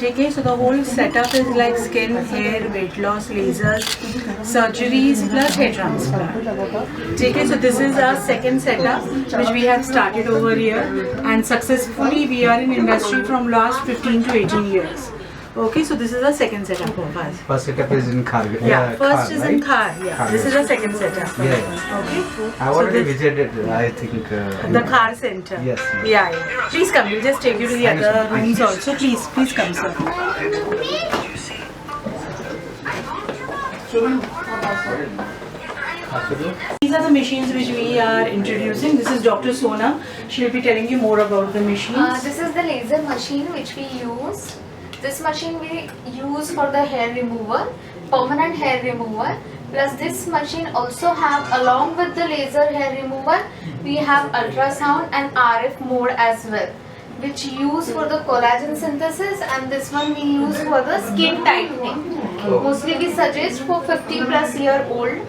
ठीक है. So the whole setup is like skin, hair, weight loss, lasers, surgeries plus hair transplant. ठीक है. So this is our second setup which we have started over here, and successfully we are in industry from last 15 to 18 years. Okay, so this is our second setup of us. First setup is in Khar. Yeah, first Khar, is right? in Khar. Yeah, Khar, this is our second setup. Yeah. Okay. I already visited, I think. The Khar Center. Yes. Yeah. Please come. We'll just take you to the Thank you, other sir. rooms also. Please come, sir. These are the machines which we are introducing. This is Dr. Sona. She will be telling you more about the machines. This is the laser machine which we use. This machine we use for the hair removal, permanent hair removal. Plus this machine also have, along with the laser hair removal, we have ultrasound and RF mode as well, which use for the collagen synthesis, and this one we use for the skin tightening. Mostly we suggest for 50 plus year old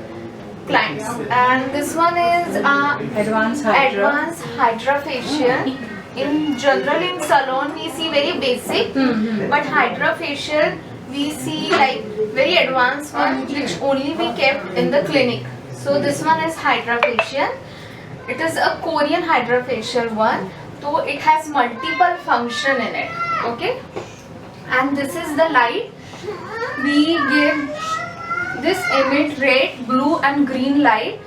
clients. And this one is Advanced Hydra facial. In general, in salon we see very basic, but Hydra facial we see like very advanced one which only we kept in the clinic. So this one is Hydra facial. It is a Korean Hydra facial one, so it has multiple function in it. Okay, and this is the light. We give this emit red, blue and green light,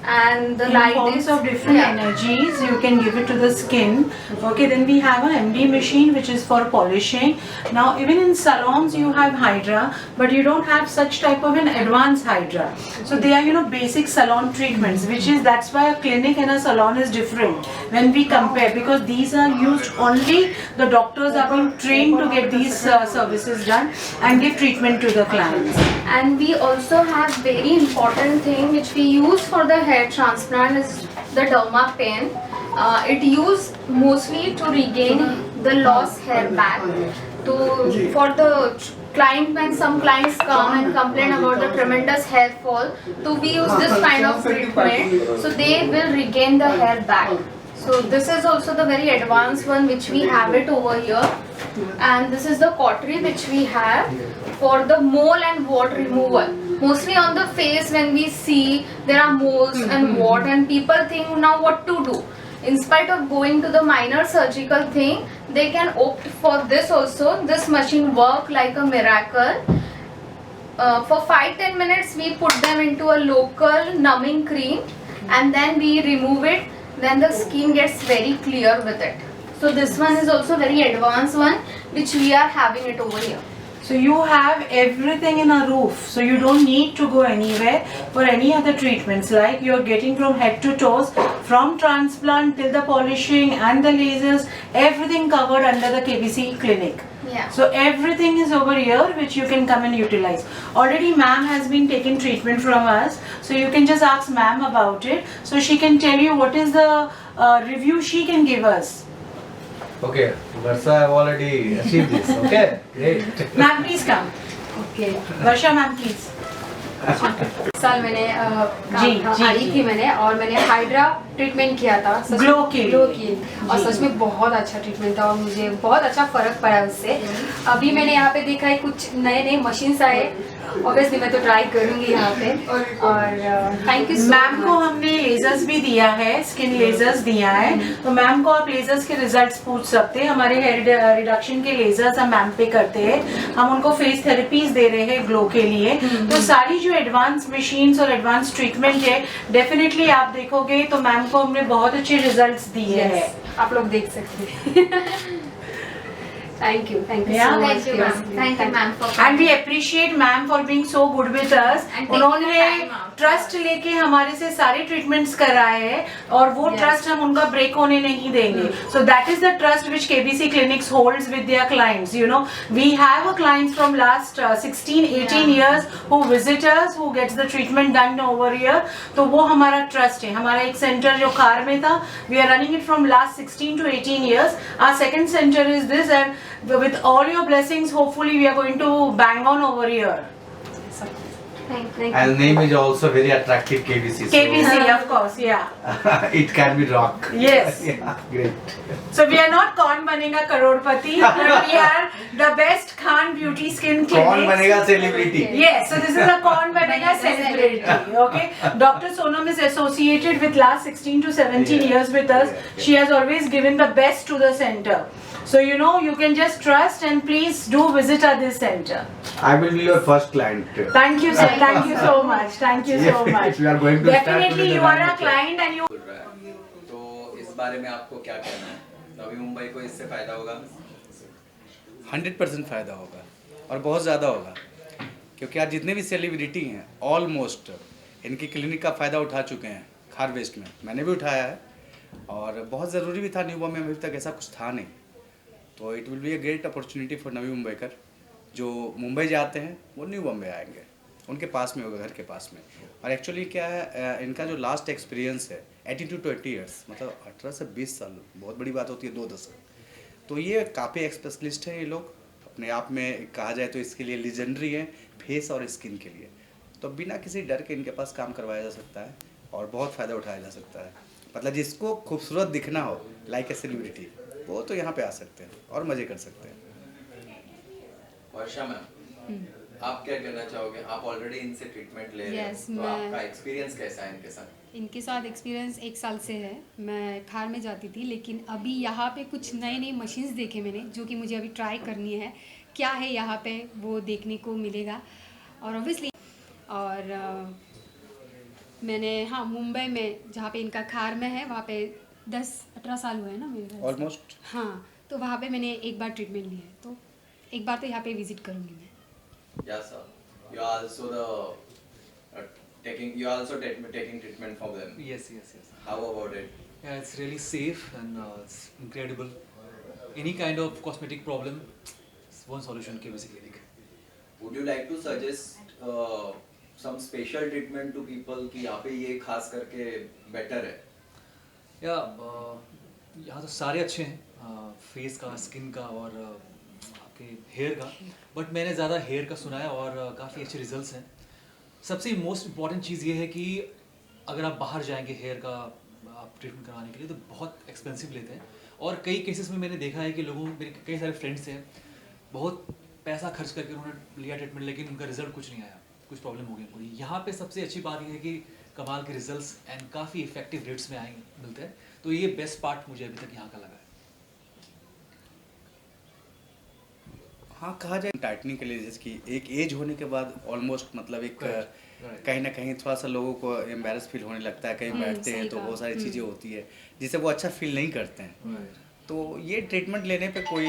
and the in light forms is of different energies. You can give it to the skin. Okay, then we have a MD machine which is for polishing. Now even in salons you have Hydra, but you don't have such type of an advanced Hydra. So they are basic salon treatments, which is, that's why a clinic and a salon is different when we compare, because these are used only, the doctors are being trained to get these services done and give treatment to the clients. And we also have very important thing which we use for the hair transplant is the derma pen. It used mostly to regain the lost hair back. For the client, when some clients come and complain about the tremendous hair fall, so we use this kind of treatment, so they will regain the hair back. So this is also the very advanced one which we have it over here. And this is the cautery which we have for the mole and wart removal. Mostly on the face, when we see there are moles and wart, and people think now what to do. In spite of going to the minor surgical thing, they can opt for this also. This machine works like a miracle. For 5-10 minutes we put them into a local numbing cream and then we remove it. Then the skin gets very clear with it. So this one is also very advanced one which we are having it over here. So you have everything in a roof, so you don't need to go anywhere for any other treatments, like you're getting from head to toes, from transplant till the polishing and the lasers, everything covered under the KBC clinic. Yeah. So everything is over here which you can come and utilize. Already ma'am has been taking treatment from us, so you can just ask ma'am about it, so she can tell you what is the review she can give us. Okay, Varsha, I've already achieved this. Okay, great. Ma'am, please come. Okay Varsha ma'am, please. साल मैंने आई थी मैंने, और मैंने hydra treatment किया था glow के और सच में बहुत अच्छा ट्रीटमेंट था और मुझे बहुत अच्छा फर्क पड़ा उससे। अभी मैंने यहाँ पे देखा है कुछ नए नए मशीन्स आए, ऑब्वियसली मैं तो ट्राई करूंगी यहाँ पे। और थैंक यू मैम को हमने लेजर्स भी दिया है, स्किन लेजर्स दिया है, तो मैम को आप लेजर्स के रिजल्ट्स पूछ सकते हैं। हमारे हेयर रिडक्शन के लेजर्स हम मैम पे करते हैं, हम उनको फेस थेरेपीज दे रहे हैं ग्लो के लिए। तो सारी जो एडवांस मशीन्स और एडवांस ट्रीटमेंट है, डेफिनेटली आप देखोगे तो मैम को हमने बहुत अच्छे रिजल्ट्स दिए हैं। आप लोग देख सकते हैं। Thank you so much. Thank you ma'am for And we appreciate ma'am for being so good with us. And taking उन्होंने the time out. ट्रस्ट लेके हमारे से सारे ट्रीटमेंट्स कराए हैं और वो ट्रस्ट हम उनका ब्रेक होने नहीं देंगे. So that is the trust which KBC Clinics holds with their clients. You know, we have a clients from last 16-18 years who visit us, who gets the treatment done over here. तो वो हमारा trust है. हमारा एक centre जो car में था, we are running it from last 16 to 18 years. Our second center is this, and with all your blessings, hopefully we are going to bang on over here. Thank you. And name is also very attractive, KBC. KBC, of course, yeah. So it can be rock. Yes. Yeah, great. So we are not Kaun Banega Karodpati, but we are the best Khan Beauty Skin Clinic. कौन बनेगा celebrity? Yes, so this is a Kaun Banega celebrity. Okay, Dr. Sonam is associated with last 16 to 17 years with us. She has always given the best to the center. So you know, you can just trust, and please do visit at this center. I will be your first client. Thank you, sir. Thank you so much. Thank you so much. If you are going to start Definitely, with the you are a management. client, and you. तो इस बारे में आपको क्या कहना है? नवी मुंबई को इससे फायदा होगा? 100% फ़ायदा होगा और बहुत ज़्यादा होगा, क्योंकि आज जितने भी सेलिब्रिटी हैं ऑलमोस्ट इनकी क्लिनिक का फ़ायदा उठा चुके हैं खार वेस्ट में। मैंने भी उठाया है और बहुत ज़रूरी भी था। न्यू बॉम्बे में अभी तक ऐसा कुछ था नहीं, तो it will be a great opportunity for Navi Mumbaikar. जो मुंबई जाते हैं वो न्यू बॉम्बे आएंगे, उनके पास में होगा, घर के पास में। और एक्चुअली क्या है, इनका जो लास्ट एक्सपीरियंस है 18 to 20 ईयर्स, मतलब 18 से 20 साल, बहुत बड़ी बात होती है, 2 दशक। तो ये काफ़ी स्पेशलिस्ट हैं ये लोग, अपने आप में कहा जाए तो इसके लिए लीजेंडरी हैं फेस और स्किन के लिए। तो बिना किसी डर के इनके पास काम करवाया जा सकता है और बहुत फ़ायदा उठाया जा सकता है। मतलब जिसको खूबसूरत दिखना हो लाइक ए सेलिब्रिटी, वो तो यहाँ पे आ सकते हैं और मज़े कर सकते हैं। वर्षा मैम, आप क्या कहना चाहोगे? आप ऑलरेडी इनसे ट्रीटमेंट ले रहे Yes, हो, तो मैं- आपका एक्सपीरियंस कैसा है इनके साथ? इनके साथ एक्सपीरियंस 1 साल से है। मैं खार में जाती थी, लेकिन अभी यहाँ पे कुछ नए नए मशीन्स देखे मैंने, जो कि मुझे अभी ट्राई करनी है। क्या है यहाँ पे वो देखने को मिलेगा। और ऑब्वियसली और मैंने हाँ मुंबई में जहाँ पे इनका खार में है वहाँ पे 10-18 साल हुए हैं ना मेरे ख्याल से। ऑलमोस्ट। हाँ तो वहाँ पे मैंने एक बार ट्रीटमेंट लिया है, तो एक बार तो यहाँ पे विजिट करूँगी मैं। Yes, sir. You are also taking treatment from them. Yes, yes, yes. How about it? Yeah, it's really safe and it's incredible. Any kind of cosmetic problem, it's one solution KBC Clinic. Would you like to suggest some special treatment to people कि यहाँ पे ये खास करके better है? यहाँ तो सारे अच्छे हैं, फेस का, स्किन का और आपके हेयर का, बट मैंने ज़्यादा हेयर का सुना है और काफ़ी अच्छे रिजल्ट्स हैं। सबसे मोस्ट इम्पॉर्टेंट चीज़ ये है कि अगर आप बाहर जाएंगे हेयर का आप ट्रीटमेंट करवाने के लिए तो बहुत एक्सपेंसिव लेते हैं, और कई केसेस में मैंने देखा है कि मेरे कई सारे फ्रेंड्स हैं, बहुत पैसा खर्च करके उन्होंने लिया ट्रीटमेंट लेकिन उनका रिजल्ट कुछ नहीं आया, कुछ प्रॉब्लम हो गई उनको। यहाँ पे सबसे अच्छी बात ये है कि कमाल के रिजल्ट्स एंड काफ़ी इफेक्टिव रेट्स में मिलते हैं, तो ये बेस्ट पार्ट मुझे अभी तक यहाँ का लगा है। हाँ, कहा जाए टाइटनिंग के लिए जैसे कि एक एज होने के बाद ऑलमोस्ट मतलब एक कहीं ना कहीं थोड़ा सा लोगों को एम्बेरस फील होने लगता है, कहीं बैठते हैं तो बहुत सारी चीज़ें होती है जिससे वो अच्छा फील नहीं करते हैं। तो ये ट्रीटमेंट लेने पे कोई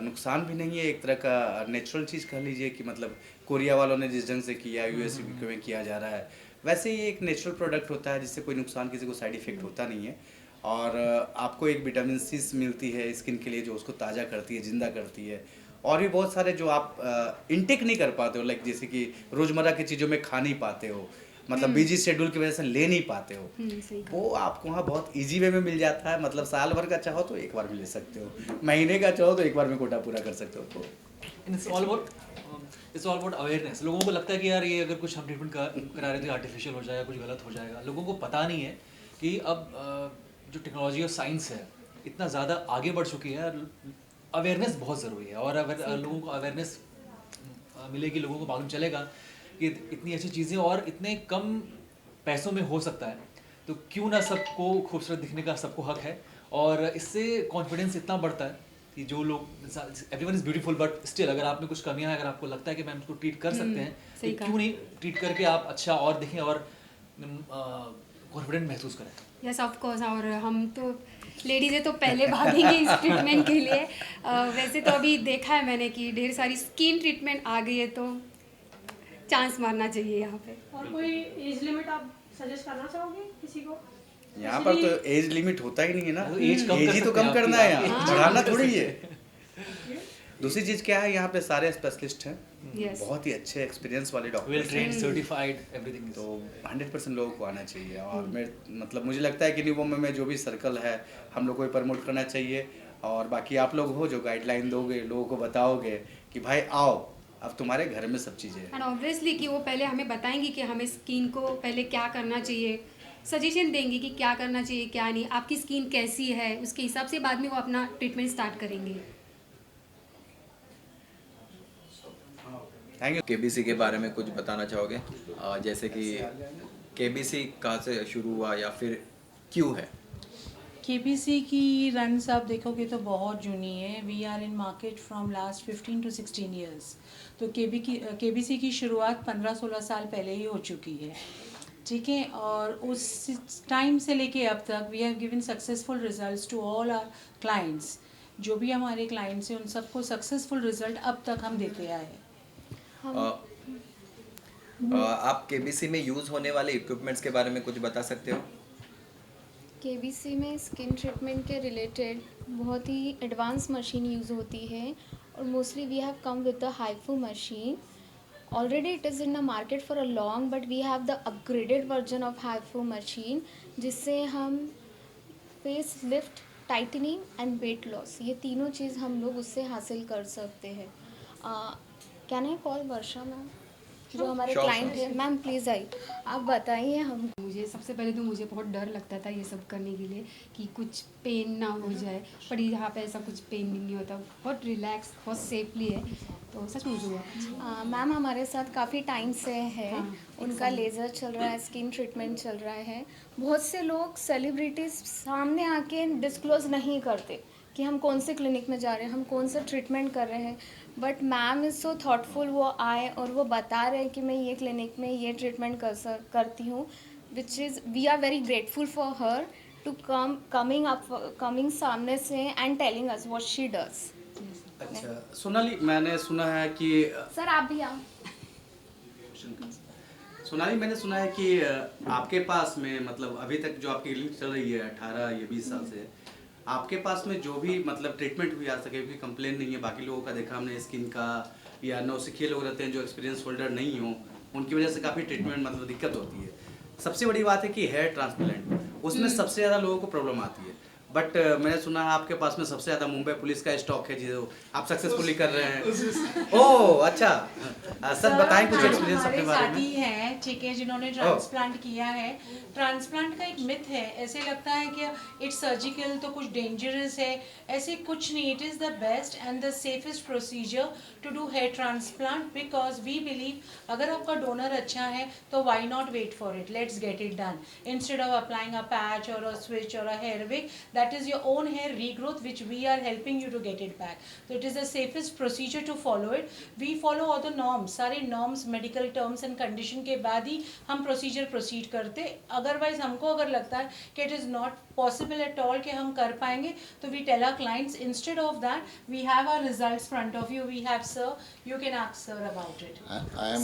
नुकसान भी नहीं है, एक तरह का नेचुरल चीज़ कह लीजिए कि मतलब कोरिया वालों ने जिस ढंग से किया, यूएस में किया जा रहा है, वैसे ही एक नेचुरल प्रोडक्ट होता है जिससे कोई नुकसान, किसी को साइड इफेक्ट होता नहीं है। और आपको एक विटामिन सी मिलती है स्किन के लिए जो उसको ताज़ा करती है, जिंदा करती है, और भी बहुत सारे जो आप इनटेक नहीं कर पाते हो, लाइक जैसे कि रोज़मर्रा की चीज़ों में खा नहीं पाते हो, मतलब बिजी शेड्यूल की वजह से ले नहीं पाते हो, वो आपको वहाँ बहुत इजी वे में मिल जाता है। मतलब साल भर का चाहो तो एक बार में ले सकते हो, महीने का चाहो तो एक बार में कोटा पूरा कर सकते हो। तो इट्स ऑल अबाउट अवेयरनेस। लोगों को लगता है कि यार ये अगर कुछ हम ट्रीटमेंट करा रहे तो आर्टिफिशियल हो जाएगा, कुछ गलत हो जाएगा। लोगों को पता नहीं है कि अब जो टेक्नोलॉजी और साइंस है इतना ज़्यादा आगे बढ़ चुकी है, अवेयरनेस बहुत ज़रूरी है। और अगर लोगों को अवेयरनेस मिलेगी, लोगों को मालूम चलेगा कि इतनी अच्छी चीज़ें और इतने कम पैसों में हो सकता है, तो क्यों ना सबको खूबसूरत दिखने का सबको हक है। और इससे कॉन्फिडेंस इतना बढ़ता है कि जो लोग, everyone is beautiful but still अगर आप में कुछ कमियां हैं, अगर आपको लगता है कि मैम इसको ट्रीट कर सकते हैं, तो क्यों नहीं ट्रीट करके आप अच्छा और दिखें और कॉन्फिडेंट महसूस करें। Yes of course. और हम तो लेडीज़ें तो पहले भागेंगे इस ट्रीटमेंट के लिए। वैसे तो अभी देखा है मैंने कि ढेर सारी स्किन ट्रीटमेंट आ गई है, तो चांस मारना चाहिए यहाँ पे। और कोई एज लिमिट आप सजेस्ट करना चाहोगे किसी को? यहाँ पर तो एज लिमिट होता ही नहीं है ना, एज ही तो कम करना है, यहाँ बढ़ाना थोड़ी है। दूसरी चीज़ क्या है, यहाँ पे सारे स्पेशलिस्ट हैं, बहुत ही अच्छे एक्सपीरियंस वाले doctor, well trained, certified, everything. तो 100% लोगों को आना चाहिए। और मतलब मुझे लगता है कि न्यू बॉम्बे में जो भी सर्कल है हम लोग को प्रमोट करना चाहिए, और बाकी आप लोग हो जो गाइडलाइन दोगे, लोगों को बताओगे कि भाई आओ, अब तुम्हारे घर में सब चीज़ें हैं। एंड ऑब्वियसली कि वो पहले हमें बताएंगे कि हमें स्किन को पहले क्या करना चाहिए, सजेशन देंगे कि क्या करना चाहिए क्या नहीं, आपकी स्किन कैसी है, उसके हिसाब से बाद में वो अपना ट्रीटमेंट स्टार्ट करेंगे। Thank you. केबीसी के बारे में कुछ बताना चाहोगे? जैसे कि केबीसी कहाँ से शुरू हुआ या फिर क्यों है? केबीसी की रन्स आप देखोगे तो बहुत जूनी है। We are in market from last 15 to 16 years. तो केबीसी की शुरुआत 15-16 साल पहले ही हो चुकी है, ठीक है। और उस टाइम से लेके अब तक we have given successful results to all our clients. जो भी हमारे क्लाइंट्स हैं उन सबको सक्सेसफुल रिजल्ट अब तक हम देते आए हैं। आप केबीसी में यूज़ होने वाले इक्विपमेंट्स के बारे में कुछ बता सकते हो? केबीसी में स्किन ट्रीटमेंट के रिलेटेड बहुत ही एडवांस मशीन यूज़ होती है, और mostly we have come with the HIFU machine. Already it is in the market for a long, but we have the upgraded version of HIFU machine, जिससे हम face lift, tightening and weight loss, ये तीनों चीज़ हम लोग उससे हासिल कर सकते हैं. Can I call Varsha ma'am जो हमारे क्लाइंट है? मैम प्लीज़ आई, आप बताइए हम. मुझे सबसे पहले तो मुझे बहुत डर लगता था ये सब करने के लिए कि कुछ पेन ना हो जाए, पर यहाँ पे ऐसा कुछ पेन नहीं होता, बहुत रिलैक्स, बहुत सेफली है, तो सच में मुझे हुआ. मैम हमारे साथ काफ़ी टाइम से है. उनका लेज़र चल रहा है, स्किन ट्रीटमेंट चल रहा है. बहुत से लोग सेलिब्रिटीज़ सामने आके डिस्क्लोज़ नहीं करते कि हम कौन से क्लिनिक में जा रहे हैं, हम कौन सा ट्रीटमेंट कर रहे हैं, but ma'am is so thoughtful. वो आए और वो बता रहे हैं कि मैं ये क्लिनिक में ये ट्रीटमेंट करती हूँ. which is we are very grateful for her to coming सामने से and telling us what she does. अच्छा सोनाली, मैंने सुना है कि सर आप भी आओ. सोनाली, मैंने सुना है कि आपके पास में मतलब अभी तक जो आपकी क्लिनिक चल रही है 18 या 20 साल से, आपके पास में जो भी मतलब ट्रीटमेंट हुई आज तक कोई कंप्लेन नहीं है। बाकी लोगों का देखा हमने स्किन का या नौसिखिए लोग रहते हैं जो एक्सपीरियंस होल्डर नहीं हो, उनकी वजह से काफ़ी ट्रीटमेंट मतलब दिक्कत होती है। सबसे बड़ी बात है कि हेयर ट्रांसप्लांट, उसमें सबसे ज़्यादा लोगों को प्रॉब्लम आती है। बट मैंने सुना है आपके पास में सबसे ज़्यादा मुंबई पुलिस का स्टॉक है जो आप सक्सेसफुली कर रहे हैं। ओह अच्छा, सर बताएं कुछ एक्सपीरियंस अपने बारे में। साथी हैं, ठीक है, जिन्होंने ट्रांसप्लांट किया है। ट्रांसप्लांट का एक मिथ है, ऐसे लगता है कि इट्स सर्जिकल तो कुछ डेंजरस है, ऐसे कुछ नहीं। It is the best and the safest procedure to do hair transplant because we believe अगर आपका डोनर अच्छा है तो why not wait for it, let's get it done instead of applying a patch और अ स्विच और a hair wig. That is your own hair regrowth which we are helping you to get it back. So it is the safest procedure to follow it. We follow all the norms, सारे norms, medical terms and condition के बाद ही हम procedure proceed करते। Otherwise हमको अगर लगता है कि it is not possible at all कि हम कर पाएंगे तो we tell our clients instead of that we have our results front of you. We have sir, you can ask sir about it.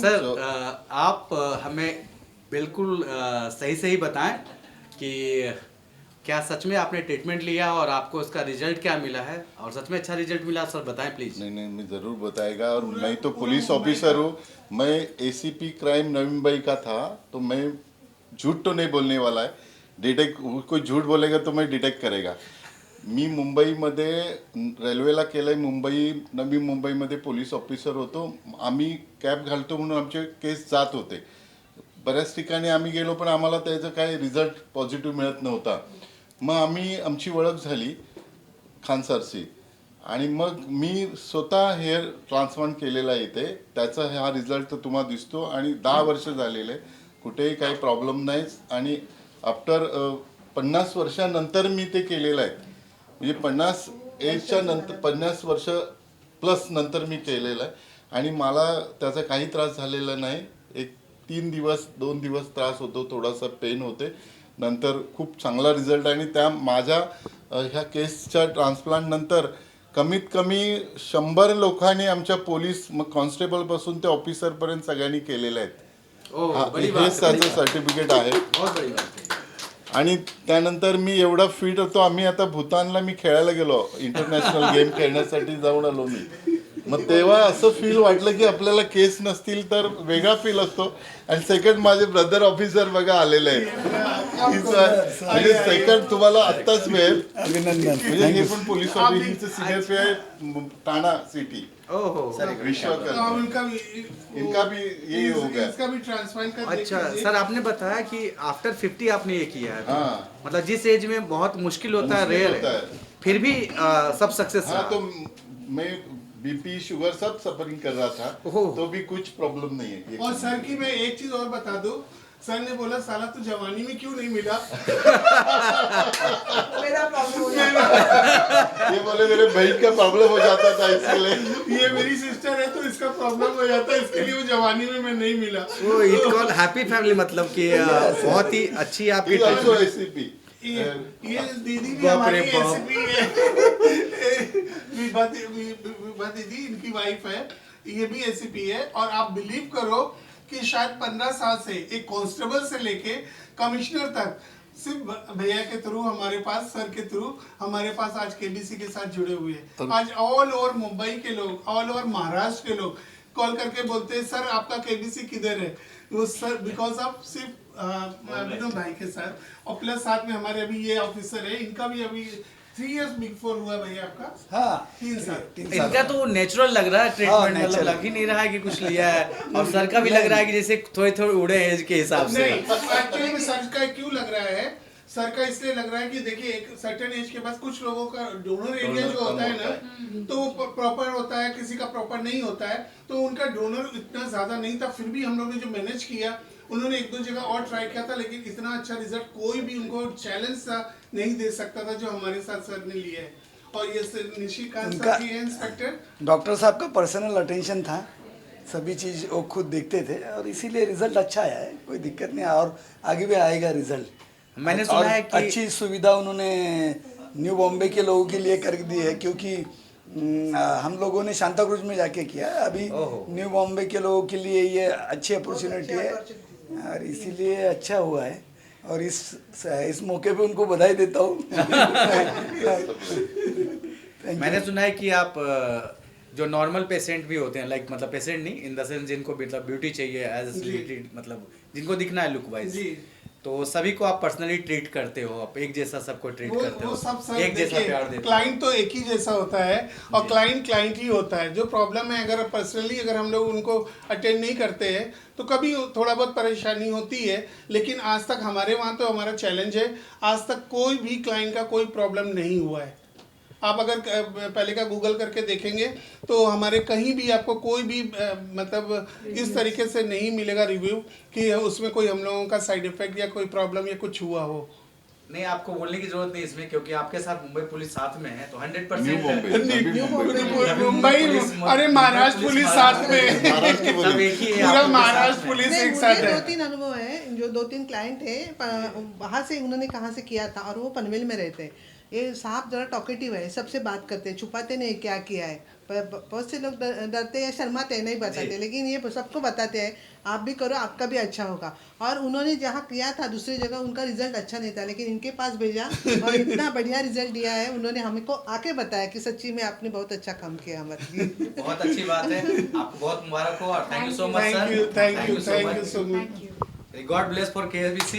Sir आप हमें बिल्कुल सही सही बताएं कि क्या सच में आपने ट्रीटमेंट लिया और आपको उसका रिजल्ट क्या मिला है, और सच में अच्छा रिजल्ट मिला सर बताएं प्लीज। नहीं मैं ज़रूर बताएगा। और मैं तो पुलिस ऑफिसर हूँ, मैं एसीपी क्राइम नवी मुंबई का था, तो मैं झूठ तो नहीं बोलने वाला है। डिटेक्ट कोई झूठ बोलेगा तो मैं डिटेक्ट करेगा। मी मुंबईमध्ये रेल्वेला केलं आहे, नवी मुंबईमध्ये पोलीस ऑफिसर होतो। आम्ही कॅब घालतो म्हणून आमचे केस जात होते, बऱ्याच ठिकाणी आम्ही गेलो पण आम्हाला त्याचं काही रिझल्ट पॉझिटिव्ह मिळत नव्हता। मग आमची ओळख झाली खान सरशी आणि मग मी स्वतः हेअर ट्रान्सप्लांट केलेला आहे इथे, त्याचा हा रिझल्ट तर तुम्हाला दिसतो आणि 10 वर्ष झालेले, कुठेही काही प्रॉब्लेम नाही। आणि आफ्टर 50 वर्षानंतर मी ते केलेलं आहे, म्हणजे 50 एजच्या नंतर 50 वर्ष प्लस नंतर मी केलेलं आहे आणि मला त्याचा काही त्रास झालेला नाही। एक 2 दिवस त्रास होतो, थोडासा पेन होते, नंतर खूप चांगला रिझल्ट। आणि त्या माझ्या ह्या केसच्या ट्रान्सप्लांट नंतर कमीत कमी 100 लोकांनी आमच्या पोलीस मग कॉन्स्टेबल पासून ते ऑफिसर पर्यंत सगळ्यांनी केलेले आहेत। हे त्याचं सर्टिफिकेट आहे। आणि त्यानंतर मी एवढा फिट होतो, आम्ही आता भूतानला मी खेळायला गेलो, इंटरनॅशनल गेम खेळण्यासाठी जाऊन आलो मी। मग तेव्हा असं फील वाटलं की आपल्याला केस नसतील तर वेगळा फील असतो। आणि सेकंड माझे ब्रदर ऑफिसर बघा आलेले आहेत, म्हणजे सेकंड तुम्हाला आत्ताच मिळेल अभिनंदन। म्हणजे हे पण पोलीस ऑफिसरचे सिनियर पे आहे टाणा सिटी। इनका भी यही हो गया, इसका भी ट्रांसप्लांट कर। अच्छा सर, आपने बताया कि आफ्टर 50 आपने ये किया है। हाँ। मतलब जिस एज में बहुत मुश्किल होता है, रेयर है, फिर भी सब सक्सेस। हाँ, तो मैं बीपी शुगर सब सफरिंग कर रहा था, तो भी कुछ प्रॉब्लम नहीं है। और सर की मैं एक चीज और बता दूं, सर ने बोला साला तू जवानी में क्यों नहीं मिला। मेरा प्रॉब्लम हो जाता, ये बोले मेरे बहन का प्रॉब्लम हो जाता था इसके लिए। ये मेरी सिस्टर है तो इसका प्रॉब्लम हो जाता है, इसके लिए वो जवानी में मैं नहीं मिला। वो इट कॉल हैप्पी फैमिली, मतलब कि बहुत ही अच्छी आपकी एसीपी। ये दीदी भी हमारी एसीपी है, विभा दीदी इनकी वाइफ है, ये भी एसीपी है। और आप बिलीव करो कि शायद 15 साल से एक कांस्टेबल से लेके कमिश्नर तक सिर्फ भैया के थ्रू, हमारे पास सर के थ्रू हमारे पास आज केबीसी के साथ जुड़े हुए हैं। आज ऑल ओवर मुंबई के लोग, ऑल ओवर महाराष्ट्र के लोग कॉल करके बोलते हैं सर आपका केबीसी किधर है। वो सर बिकॉज ऑफ सिर्फ विनोद भाई के साथ, और प्लस साथ में हमारे अभी ये ऑफिसर है, इनका भी अभी 3 इयर्स बिग 4 हुआ भैया आपका। हाँ 3 साल। इनका तो नेचुरल लग रहा है ट्रीटमेंट, मतलब लग ही नहीं रहा है कि कुछ लिया है। और सर का भी लग रहा है कि जैसे थोड़े थोड़े उड़े एज के हिसाब से। नहीं, एक्चुअली में सर का क्यों लग रहा है, सर का इसलिए लग रहा है कि देखिए एक सर्टेन एज के बाद कुछ लोगों का डोनर एरिया जो होता है ना, तो वो प्रॉपर होता है, किसी का प्रॉपर नहीं होता है, तो उनका डोनर इतना ज्यादा नहीं था। फिर भी हम लोगों ने जो मैनेज किया, उन्होंने 1-2 जगह और ट्राई किया था, लेकिन इतना अच्छा रिजल्ट कोई भी उनको चैलेंज सा नहीं दे सकता था जो हमारे साथ सर ने लिया है। और ये सर निशिकांत सर जी हैं इंस्पेक्टर, डॉक्टर साहब का पर्सनल अटेंशन था, सभी चीज़ वो खुद देखते थे और इसीलिए रिजल्ट अच्छा आया है, कोई दिक्कत नहीं, और आगे भी आएगा रिजल्ट। मैंने सुना और है कि अच्छी सुविधा उन्होंने न्यू बॉम्बे के लोगों के लिए कर दी है, क्योंकि हम लोगों ने शांता क्रूज में जाके किया, अभी न्यू बॉम्बे के लोगों के लिए ये अच्छी अपॉर्चुनिटी है और इसीलिए अच्छा हुआ है, और इस मौके पे उनको बधाई देता हूँ। मैंने सुना है कि आप जो नॉर्मल पेशेंट भी होते हैं, लाइक मतलब पेशेंट नहीं इन द सेंस जिनको मतलब ब्यूटी चाहिए एज रिलेटेड, मतलब जिनको दिखना है लुक वाइज, तो सभी को आप पर्सनली ट्रीट करते हो, आप एक जैसा सबको ट्रीट करते हो, वो सब सर एक जैसा प्यार देते हो। क्लाइंट तो एक ही जैसा होता है और क्लाइंट ही होता है। जो प्रॉब्लम है अगर पर्सनली अगर हम लोग उनको अटेंड नहीं करते हैं तो कभी थोड़ा बहुत परेशानी होती है, लेकिन आज तक हमारे वहाँ तो हमारा चैलेंज है, आज तक कोई भी क्लाइंट का कोई प्रॉब्लम नहीं हुआ है। आप अगर पहले का गूगल करके देखेंगे तो हमारे कहीं भी आपको कोई भी मतलब इस तरीके से नहीं मिलेगा रिव्यू कि उसमें कोई हम लोगों का साइड इफेक्ट या कोई प्रॉब्लम या कुछ हुआ हो। नहीं, आपको बोलने की जरूरत नहीं इसमें, क्योंकि आपके साथ मुंबई पुलिस साथ में है, तो 100% मुंबई, अरे महाराष्ट्र पुलिस साथ में, सब एक ही है, पूरा महाराष्ट्र पुलिस एक साथ है। 2-3 अनुभव है, जो 2-3 क्लाइंट है वहाँ से उन्होंने कहाँ से किया था और वो पनवेल में रहते हैं। ये साहब जरा टॉकेटिव है, सबसे बात करते हैं, छुपाते नहीं क्या किया है। बहुत से लोग डरते हैं, शर्माते हैं, नहीं बताते, लेकिन ये सबको बताते हैं आप भी करो आपका भी अच्छा होगा। और उन्होंने जहाँ किया था दूसरी जगह उनका रिजल्ट अच्छा नहीं था, लेकिन इनके पास भेजा और इतना बढ़िया रिजल्ट दिया है, उन्होंने हमको आके बताया कि सच्ची में आपने बहुत अच्छा काम किया हमारे। बहुत अच्छी बात है, आपको बहुत मुबारक हो और thank you so much sir, thank you so much, God bless for KSBC।